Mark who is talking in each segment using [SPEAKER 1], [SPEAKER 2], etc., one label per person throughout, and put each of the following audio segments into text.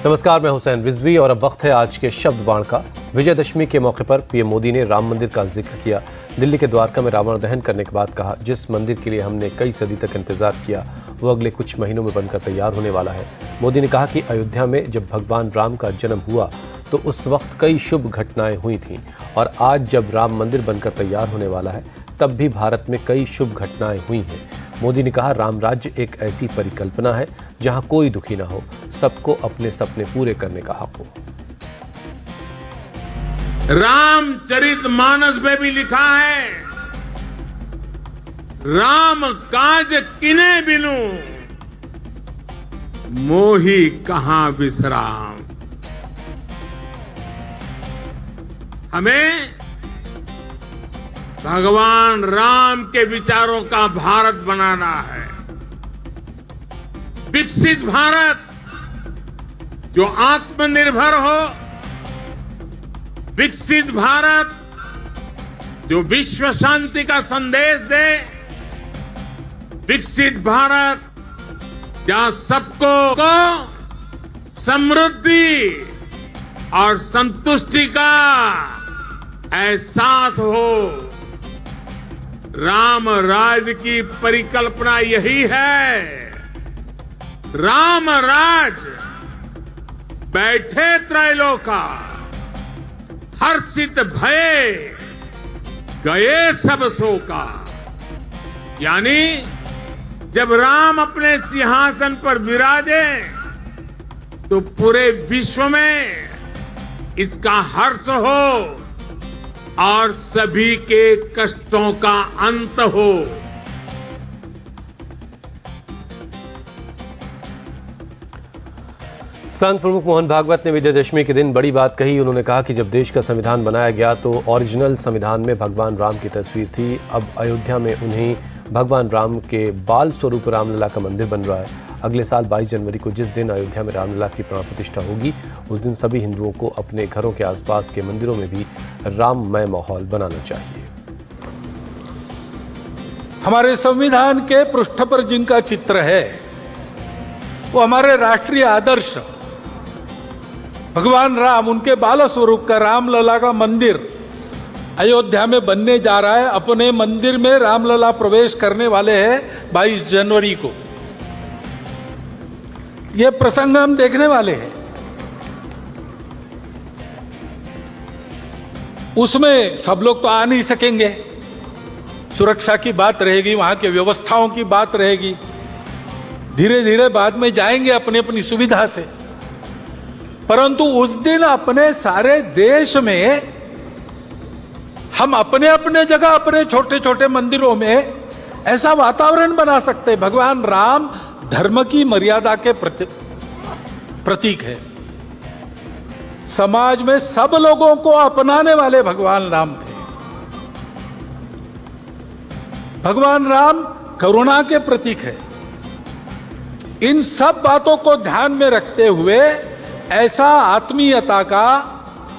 [SPEAKER 1] नमस्कार, मैं हुसैन रिजवी और अब वक्त है आज के शब्द बाण का। विजयदशमी के मौके पर पीएम मोदी ने राम मंदिर का जिक्र किया। दिल्ली के द्वारका में रावण दहन करने के बाद कहा, जिस मंदिर के लिए हमने कई सदी तक इंतजार किया वो अगले कुछ महीनों में बनकर तैयार होने वाला है। मोदी ने कहा कि अयोध्या में जब भगवान राम का जन्म हुआ तो उस वक्त कई शुभ घटनाएं हुई थीं और आज जब राम मंदिर बनकर तैयार होने वाला है तब भी भारत में कई शुभ घटनाएं हुई हैं। मोदी ने कहा, राम राज्य एक ऐसी परिकल्पना है जहां कोई दुखी ना हो, सबको अपने सपने पूरे करने का हक हो।
[SPEAKER 2] रामचरितमानस में भी लिखा है, राम काज किने बिनु मोही कहां विश्राम। हमें भगवान राम के विचारों का भारत बनाना है। विकसित भारत जो आत्मनिर्भर हो, विकसित भारत जो विश्व शांति का संदेश दे, विकसित भारत जहां सबको समृद्धि और संतुष्टि का एहसास हो। राम राज की परिकल्पना यही है। राम राज बैठे त्रैलोका, हर्षित भये गए सब शोका। यानी जब राम अपने सिंहासन पर विराजे तो पूरे विश्व में इसका हर्ष हो और सभी के कष्टों का अंत हो।
[SPEAKER 1] संघ प्रमुख मोहन भागवत ने विजयदशमी के दिन बड़ी बात कही। उन्होंने कहा कि जब देश का संविधान बनाया गया तो ओरिजिनल संविधान में भगवान राम की तस्वीर थी। अब अयोध्या में उन्हीं भगवान राम के बाल स्वरूप रामलला का मंदिर बन रहा है। अगले साल 22 जनवरी को जिस दिन अयोध्या में रामलला की प्राण प्रतिष्ठा होगी उस दिन सभी हिंदुओं को अपने घरों के आसपास के मंदिरों में भी राममय माहौल बनाना चाहिए।
[SPEAKER 3] हमारे संविधान के पृष्ठ पर जिनका चित्र है वो हमारे राष्ट्रीय आदर्श भगवान राम, उनके बाल स्वरूप का रामलला का मंदिर अयोध्या में बनने जा रहा है। अपने मंदिर में रामलला प्रवेश करने वाले हैं 22 जनवरी को। यह प्रसंग हम देखने वाले हैं। उसमें सब लोग तो आ नहीं सकेंगे, सुरक्षा की बात रहेगी, वहां की व्यवस्थाओं की बात रहेगी। धीरे धीरे बाद में जाएंगे अपनी अपनी सुविधा से। परंतु उस दिन अपने सारे देश में हम अपने अपने जगह अपने छोटे छोटे मंदिरों में ऐसा वातावरण बना सकते हैं। भगवान राम धर्म की मर्यादा के प्रतीक है। समाज में सब लोगों को अपनाने वाले भगवान राम थे। भगवान राम करुणा के प्रतीक है। इन सब बातों को ध्यान में रखते हुए ऐसा आत्मीयता का,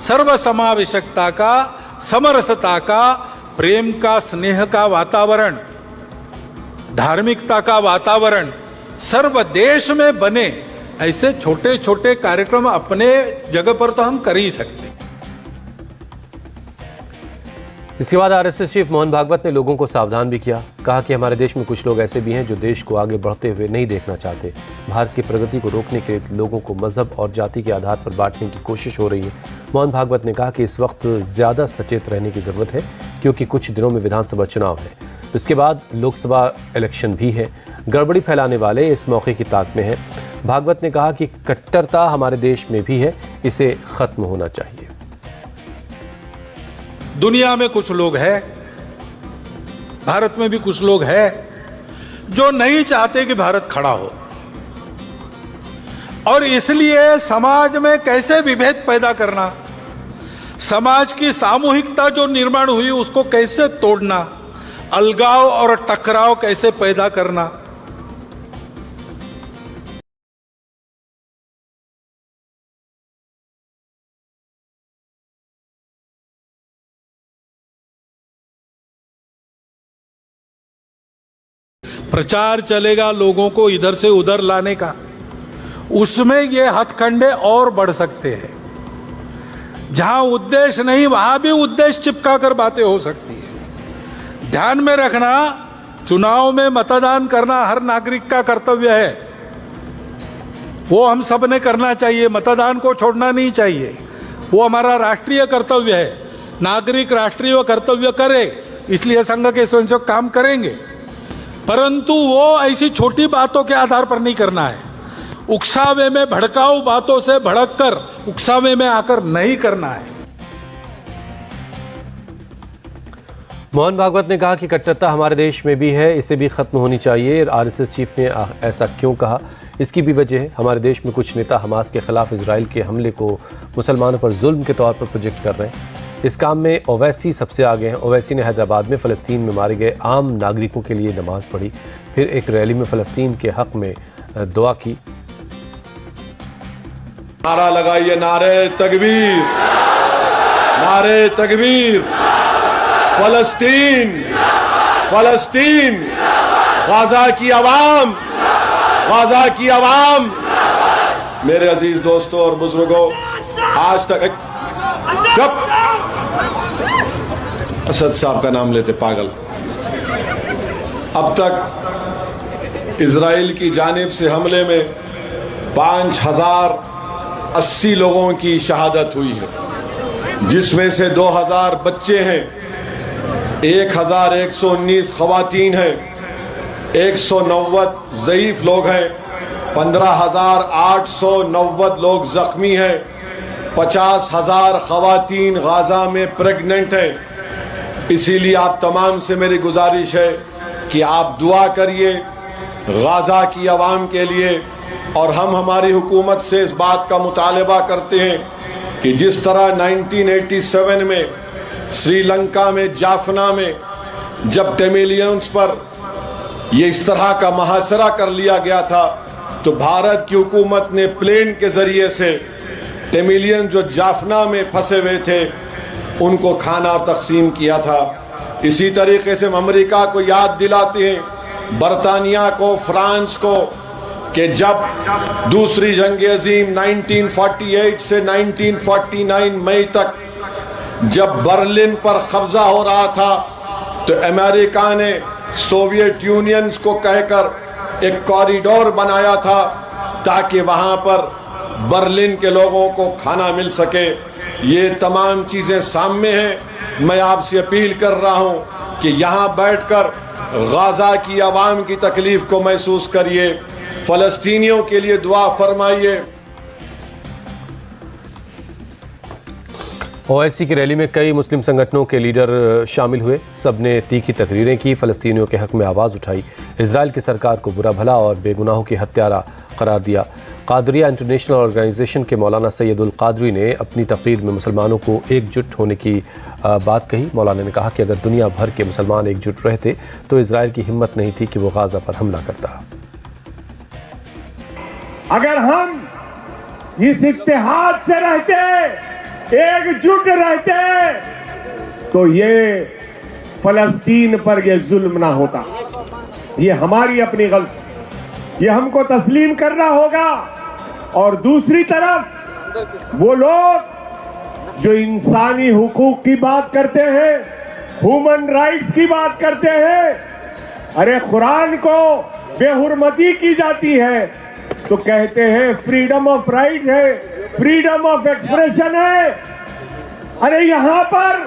[SPEAKER 3] सर्वसमावेशकता का, समरसता का, प्रेम का, स्नेह का वातावरण, धार्मिकता का वातावरण सर्व देश में बने, ऐसे छोटे छोटे कार्यक्रम अपने जगह पर तो हम कर ही सकते।
[SPEAKER 1] इसके बाद आरएसएस चीफ मोहन भागवत ने लोगों को सावधान भी किया। कहा कि हमारे देश में कुछ लोग ऐसे भी हैं जो देश को आगे बढ़ते हुए नहीं देखना चाहते। भारत की प्रगति को रोकने के लिए लोगों को मजहब और जाति के आधार पर बांटने की कोशिश हो रही है। मोहन भागवत ने कहा कि इस वक्त ज्यादा सचेत रहने की जरूरत है क्योंकि कुछ दिनों में विधानसभा चुनाव है, इसके बाद लोकसभा इलेक्शन भी है। गड़बड़ी फैलाने वाले इस मौके की ताक में है। भागवत ने कहा कि कट्टरता हमारे देश में भी है, इसे खत्म होना चाहिए।
[SPEAKER 3] दुनिया में कुछ लोग हैं, भारत में भी कुछ लोग हैं जो नहीं चाहते कि भारत खड़ा हो, और इसलिए समाज में कैसे विभेद पैदा करना, समाज की सामूहिकता जो निर्माण हुई उसको कैसे तोड़ना, अलगाव और टकराव कैसे पैदा करना। प्रचार चलेगा लोगों को इधर से उधर लाने का, उसमें ये हथकंडे और बढ़ सकते हैं। जहां उद्देश्य नहीं वहां भी उद्देश्य चिपका कर बातें हो सकती है। ध्यान में रखना, चुनाव में मतदान करना हर नागरिक का कर्तव्य है, वो हम सब ने करना चाहिए, मतदान को छोड़ना नहीं चाहिए, वो हमारा राष्ट्रीय कर्तव्य है। नागरिक राष्ट्रीय कर्तव्य करे, इसलिए संघ के स्वयंसेवक काम करेंगे, परंतु वो ऐसी छोटी बातों के आधार पर नहीं करना है। उकसावे में, भड़काऊ बातों से भड़क कर उकसावे में आकर नहीं करना है।
[SPEAKER 1] मोहन भागवत ने कहा कि कट्टरता हमारे देश में भी है, इसे भी खत्म होनी चाहिए। आरएसएस चीफ ने ऐसा क्यों कहा, इसकी भी वजह है। हमारे देश में कुछ नेता हमास के खिलाफ इजराइल के हमले को मुसलमानों पर जुल्म के तौर पर प्रोजेक्ट कर रहे हैं। इस काम में ओवैसी सबसे आगे हैं। ओवैसी ने हैदराबाद में फ़लस्तीन में मारे गए आम नागरिकों के लिए नमाज पढ़ी, फिर एक रैली में फ़लस्तीन के हक में दुआ की।
[SPEAKER 4] नारा लगाइए, नारे तकबीर, नारे तकबीर। फ़लस्तीन, फ़लस्तीन, गाज़ा की आवाम, गाज़ा की आवाम। मेरे अजीज दोस्तों और बुजुर्गों, आज तक कब असद साहब का नाम लेते पागल। अब तक इजराइल की जानिब से हमले में 5080 लोगों की शहादत हुई है, जिसमें से 2000 बच्चे हैं, 1119 खवातीन हैं, 190 ज़ईफ लोग हैं, 15,890 लोग जख्मी हैं, 50,000 खवातीन गाज़ा में प्रेग्नेंट हैं। इसीलिए आप तमाम से मेरी गुजारिश है कि आप दुआ करिए गाज़ा की आवाम के लिए। और हम हमारी हुकूमत से इस बात का मुतालबा करते हैं कि जिस तरह 1987 में श्रीलंका में जाफना में जब तमिलियंस पर ये इस तरह का मुहासरा कर लिया गया था, तो भारत की हुकूमत ने प्लेन के जरिए से तमिलियन जो जाफना में फंसे हुए थे उनको खाना तकसीम किया था। इसी तरीके से हम अमेरिका को याद दिलाते हैं, बरतानिया को, फ्रांस को, कि जब दूसरी जंग अजीम 1948 से 1949 मई तक जब बर्लिन पर कब्जा हो रहा था, तो अमेरिका ने सोवियत यूनियन को कहकर एक कॉरिडोर बनाया था ताकि वहां पर बर्लिन के लोगों को खाना मिल सके। ये तमाम चीजें सामने हैं। मैं आपसे अपील कर रहा हूं कि यहां बैठकर गाज़ा की आवाम की तकलीफ को महसूस करिए, फ़लस्तीनियों के लिए दुआ फरमाइए।
[SPEAKER 1] ओवैसी की रैली में कई मुस्लिम संगठनों के लीडर शामिल हुए। सबने तीखी तकरीरें की, फ़लस्तीनियों के हक में आवाज़ उठाई, इजराइल की सरकार को बुरा भला और बेगुनाहों की हत्यारा करार दिया। कादरिया इंटरनेशनल ऑर्गेनाइजेशन के मौलाना सैयदुल कादरी ने अपनी तकरीर में मुसलमानों को एकजुट होने की बात कही। मौलाना ने कहा कि अगर दुनिया भर के मुसलमान एकजुट रहते तो इजराइल की हिम्मत नहीं थी कि वो गाज़ा पर हमला करता।
[SPEAKER 5] अगर हम इस इत्तेहाद से रहते, एकजुट रहते, तो ये फलस्तीन पर ये जुल्म ना होता। ये हमारी अपनी गलती, ये हमको तस्लीम करना होगा। और दूसरी तरफ वो लोग जो इंसानी हुकूक की बात करते हैं, ह्यूमन राइट्स की बात करते हैं, अरे कुरान को बेहुरमती की जाती है तो कहते हैं फ्रीडम ऑफ राइट है, फ्रीडम ऑफ एक्सप्रेशन है। अरे यहां पर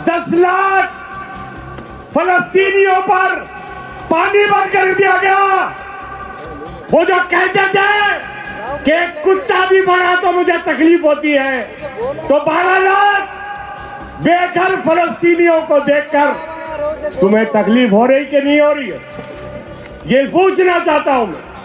[SPEAKER 5] 10 लाख फलस्तीनियों पर पानी बंद कर दिया गया। वो जो कहते थे कि कुत्ता भी मरा तो मुझे तकलीफ होती है, तो 12 लाख बेघर फलस्तीनियों को देखकर तुम्हें तकलीफ हो रही कि नहीं हो रही है, ये पूछना चाहता हूं मैं।